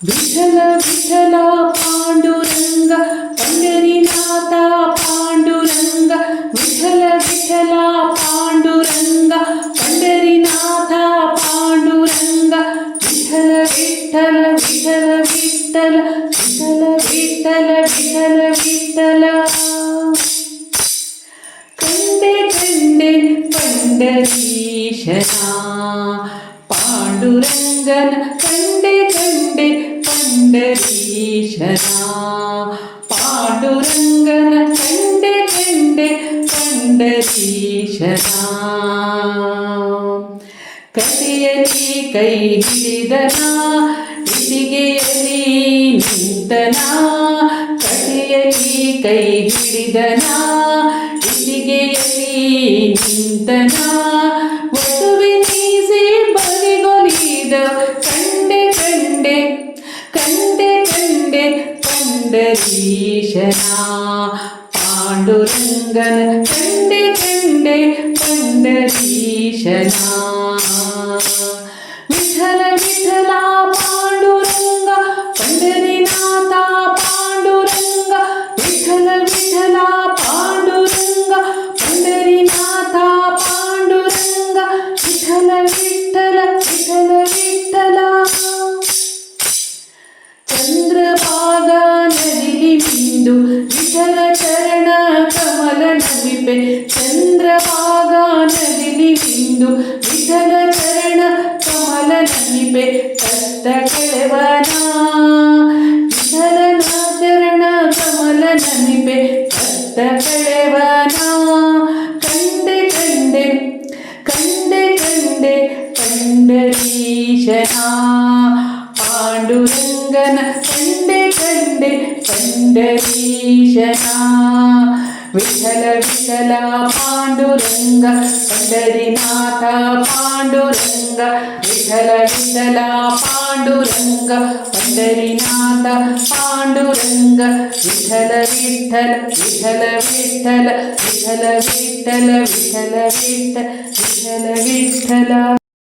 विठ्ठल विठ्ठल पांडुरंग पंढरीनाथ पांडुरंग विठ्ठल विठ्ठल पांडुरंग पंढरीनाथ पांडुरंग विठ्ठल विठ्ठल विठ्ठल विठ्ठल विठ्ठल विठ्ठल विठ्ठल कंडे कंडे पंढरीशना पांडुरंगन कंडे कंडे पंढरीशना पांडुरंगन कंडे कंडे पंढरीशना ಕಥೆಯಲ್ಲಿ ಕೈ ಹಿಡಿದನ ಇದಿಗೆಯಲ್ಲಿ ನಿಂತನ ಕಥೆಯಲ್ಲಿ ಕೈ ಹಿಡಿದನ ಇದಿಗೆಯಲ್ಲಿ ನಿಂತನ ವಸುವಿನೀಸಿ ಬರಿಗೊಲಿದ ಕಂಡೆ ಕಂಡೆ ಕಂಡೆ ಕಂಡೆ पंढरीशना पांडुरंगन कंडे कंडे पंढरीशना विठ्ठल विठ्ठल पांडुरंग पंढरीनाथ पांडुरंग विठ्ठल विठ्ठल पांडुरंग पंढरीनाथ पांडुरंग विठ्ठल विठ्ठल विठ्ठल विठ्ठल चंद्रभागा नदिली बिंदु विठ्ठल चरण कमल नमिपे चंद्रभागा नदिली बिंदु विठ्ठल चरण कमल नमिपे कष्ट कळवना विठ्ठलನ ಚರಣ ಕಮಲ ನಮಿಪೆ ಕಷ್ಟ ಕಳವನ ಕಂಡೆ ಕಂಡೆ ಕಂಡೆ ಕಂಡೆ पंढरीशना पांडुरंगन कंडे कंडे पंढरीशना विठ्ठल विठ्ठल पांडुरंग पंढरीनाथ पांडुरंग विठ्ठल विठ्ठल पांडुरंग पंढरीनाथ पांडुरंग विठ्ठल विठ्ठल विठ्ठल विठ्ठल विठ्ठल विठ्ठल विठ्ठल विठ्ठल विठ्ठल विठ्ठल